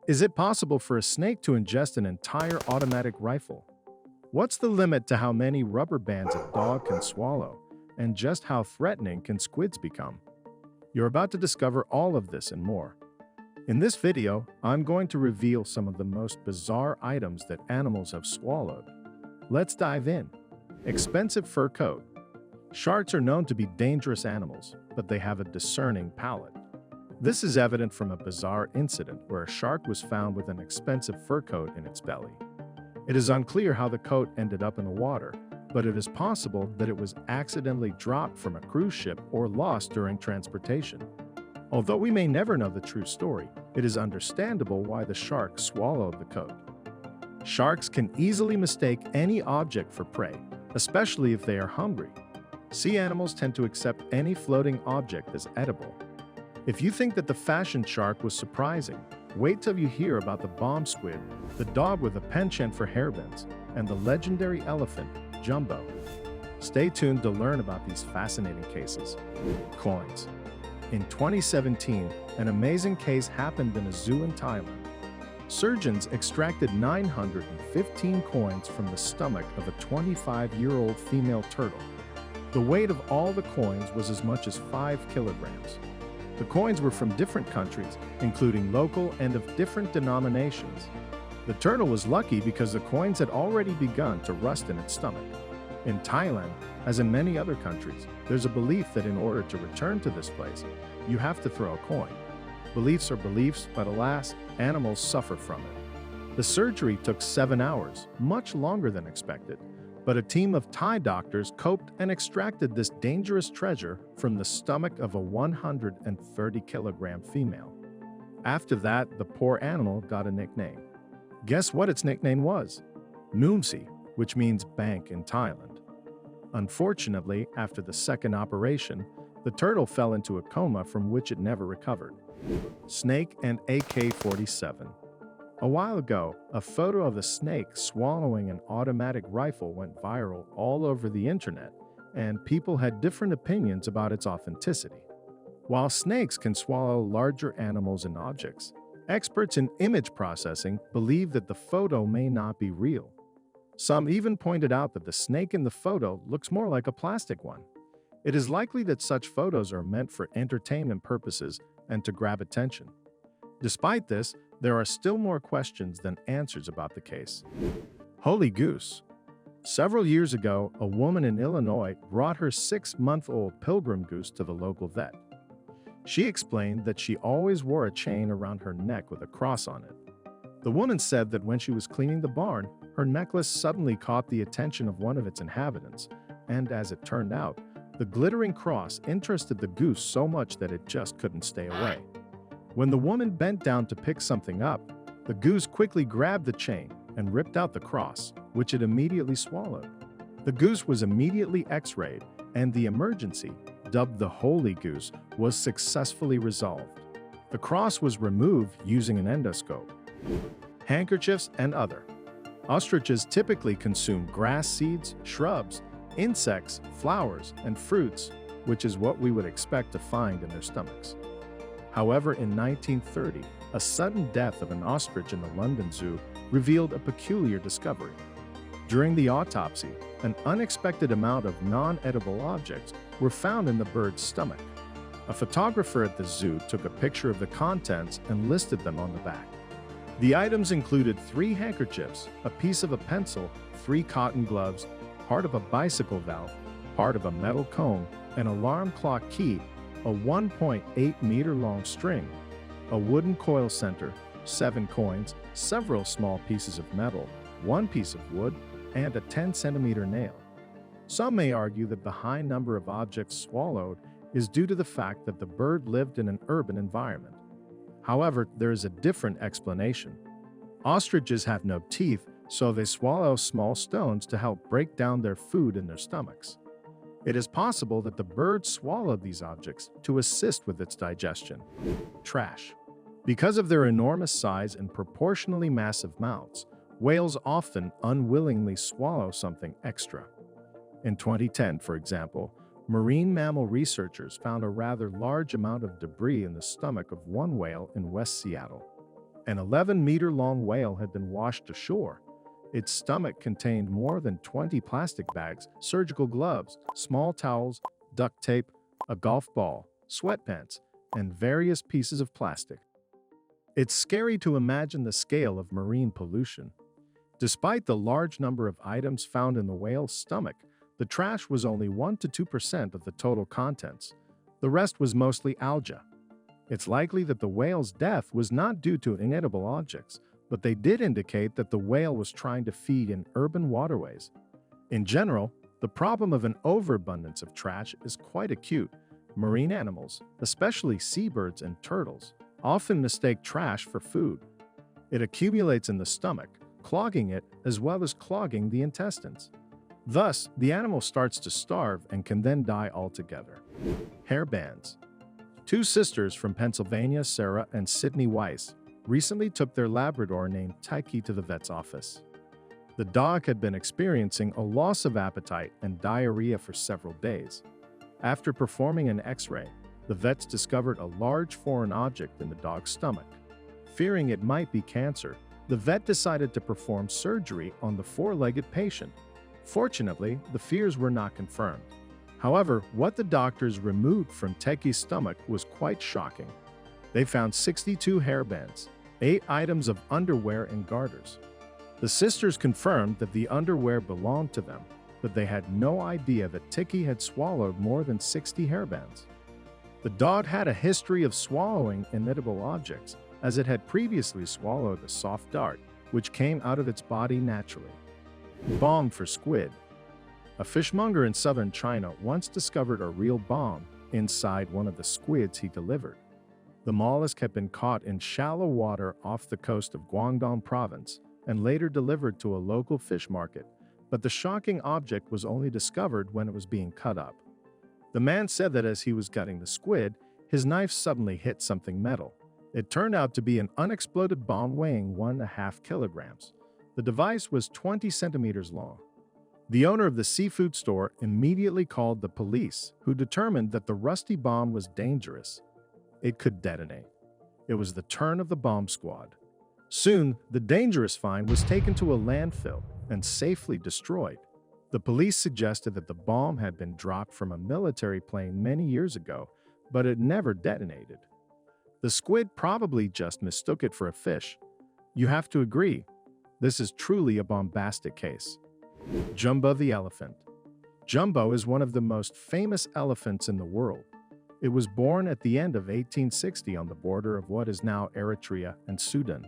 Is it possible for a snake to ingest an entire automatic rifle? What's the limit to how many rubber bands a dog can swallow? And just how threatening can squids become? You're about to discover all of this and more. In this video, I'm going to reveal some of the most bizarre items that animals have swallowed. Let's dive in. Expensive fur coat. Sharks are known to be dangerous animals, but they have a discerning palate. This is evident from a bizarre incident where a shark was found with an expensive fur coat in its belly. It is unclear how the coat ended up in the water, but it is possible that it was accidentally dropped from a cruise ship or lost during transportation. Although we may never know the true story, it is understandable why the shark swallowed the coat. Sharks can easily mistake any object for prey, especially if they are hungry. Sea animals tend to accept any floating object as edible. If you think that the fashion shark was surprising, wait till you hear about the bomb squid, the dog with a penchant for hairbends, and the legendary elephant, Jumbo. Stay tuned to learn about these fascinating cases. Coins. In 2017, an amazing case happened in a zoo in Thailand. Surgeons extracted 915 coins from the stomach of a 25-year-old female turtle. The weight of all the coins was as much as 5 kilograms. The coins were from different countries, including local and of different denominations. The turtle was lucky because the coins had already begun to rust in its stomach. In Thailand, as in many other countries, there's a belief that in order to return to this place, you have to throw a coin. Beliefs are beliefs, but alas, animals suffer from it. The surgery took 7 hours, much longer than expected, but a team of Thai doctors coped and extracted this dangerous treasure from the stomach of a 130-kilogram female. After that, the poor animal got a nickname. Guess what its nickname was? Noomsi, which means bank in Thailand. Unfortunately, after the second operation, the turtle fell into a coma from which it never recovered. Snake and AK-47. A while ago, a photo of a snake swallowing an automatic rifle went viral all over the internet, and people had different opinions about its authenticity. While snakes can swallow larger animals and objects, experts in image processing believe that the photo may not be real. Some even pointed out that the snake in the photo looks more like a plastic one. It is likely that such photos are meant for entertainment purposes and to grab attention. Despite this, there are still more questions than answers about the case. Holy Goose. Several years ago, a woman in Illinois brought her 6-month-old pilgrim goose to the local vet. She explained that she always wore a chain around her neck with a cross on it. The woman said that when she was cleaning the barn, her necklace suddenly caught the attention of one of its inhabitants, and as it turned out, the glittering cross interested the goose so much that it just couldn't stay away. When the woman bent down to pick something up, the goose quickly grabbed the chain and ripped out the cross, which it immediately swallowed. The goose was immediately x-rayed, and the emergency, dubbed the Holy Goose, was successfully resolved. The cross was removed using an endoscope. Handkerchiefs and Other. Ostriches typically consume grass seeds, shrubs, insects, flowers, and fruits, which is what we would expect to find in their stomachs. However, in 1930, a sudden death of an ostrich in the London Zoo revealed a peculiar discovery. During the autopsy, an unexpected amount of non-edible objects were found in the bird's stomach. A photographer at the zoo took a picture of the contents and listed them on the back. The items included 3 handkerchiefs, a piece of a pencil, 3 cotton gloves, part of a bicycle valve, part of a metal comb, an alarm clock key, a 1.8-meter-long string, a wooden coil center, 7 coins, several small pieces of metal, 1 piece of wood, and a 10-centimeter nail. Some may argue that the high number of objects swallowed is due to the fact that the bird lived in an urban environment. However, there is a different explanation. Ostriches have no teeth, so they swallow small stones to help break down their food in their stomachs. It is possible that the bird swallowed these objects to assist with its digestion. Trash. Because of their enormous size and proportionally massive mouths, whales often unwillingly swallow something extra. In 2010, for example, marine mammal researchers found a rather large amount of debris in the stomach of one whale in West Seattle. An 11-meter-long whale had been washed ashore. Its stomach contained more than 20 plastic bags, surgical gloves, small towels, duct tape, a golf ball, sweatpants, and various pieces of plastic. It's scary to imagine the scale of marine pollution. Despite the large number of items found in the whale's stomach, the trash was only 1 to 2% of the total contents. The rest was mostly algae. It's likely that the whale's death was not due to inedible objects, but they did indicate that the whale was trying to feed in urban waterways. In general, the problem of an overabundance of trash is quite acute. Marine animals, especially seabirds and turtles, often mistake trash for food. It accumulates in the stomach, clogging it as well as clogging the intestines. Thus, the animal starts to starve and can then die altogether. Hairbands. Two sisters from Pennsylvania, Sarah and Sydney Weiss, recently took their Labrador named Tyke to the vet's office. The dog had been experiencing a loss of appetite and diarrhea for several days. After performing an X-ray, the vets discovered a large foreign object in the dog's stomach. Fearing it might be cancer, the vet decided to perform surgery on the four-legged patient. Fortunately, the fears were not confirmed. However, what the doctors removed from Tyke's stomach was quite shocking. They found 62 hairbands, 8 items of underwear and garters. The sisters confirmed that the underwear belonged to them, but they had no idea that Tyke had swallowed more than 60 hairbands. The dog had a history of swallowing inedible objects, as it had previously swallowed a soft dart, which came out of its body naturally. Bomb for squid. A fishmonger in southern China once discovered a real bomb inside one of the squids he delivered. The mollusk had been caught in shallow water off the coast of Guangdong province and later delivered to a local fish market, but the shocking object was only discovered when it was being cut up. The man said that as he was cutting the squid, his knife suddenly hit something metal. It turned out to be an unexploded bomb weighing 1.5 kilograms. The device was 20 centimeters long. The owner of the seafood store immediately called the police, who determined that the rusty bomb was dangerous. It could detonate. It was the turn of the bomb squad. Soon, the dangerous find was taken to a landfill and safely destroyed. The police suggested that the bomb had been dropped from a military plane many years ago, but it never detonated. The squid probably just mistook it for a fish. You have to agree, this is truly a bombastic case. Jumbo the elephant. Jumbo is one of the most famous elephants in the world. It was born at the end of 1860 on the border of what is now Eritrea and Sudan.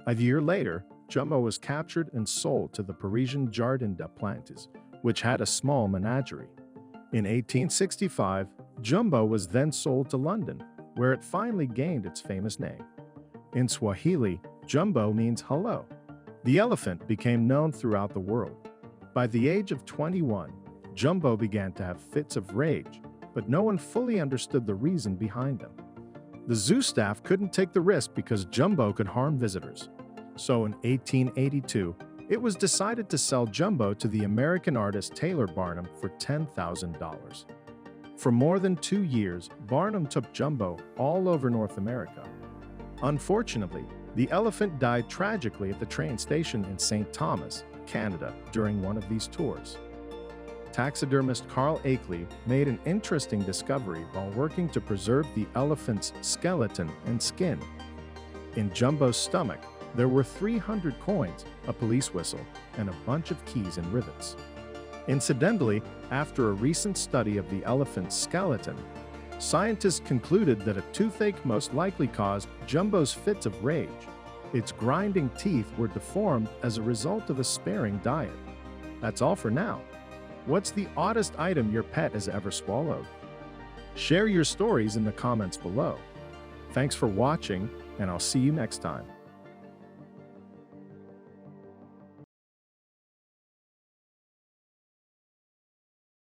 A year later, Jumbo was captured and sold to the Parisian Jardin des Plantes, which had a small menagerie. In 1865, Jumbo was then sold to London, where it finally gained its famous name. In Swahili, Jumbo means hello. The elephant became known throughout the world. By the age of 21, Jumbo began to have fits of rage, but no one fully understood the reason behind them. The zoo staff couldn't take the risk because Jumbo could harm visitors. So in 1882, it was decided to sell Jumbo to the American artist Taylor Barnum for $10,000. For more than 2 years, Barnum took Jumbo all over North America. Unfortunately, the elephant died tragically at the train station in St. Thomas, Canada, during one of these tours. Taxidermist Carl Akeley made an interesting discovery while working to preserve the elephant's skeleton and skin. In Jumbo's stomach, there were 300 coins, a police whistle, and a bunch of keys and rivets. Incidentally, after a recent study of the elephant's skeleton, scientists concluded that a toothache most likely caused Jumbo's fits of rage. Its grinding teeth were deformed as a result of a sparing diet. That's all for now. What's the oddest item your pet has ever swallowed? Share your stories in the comments below. Thanks for watching, and I'll see you next time.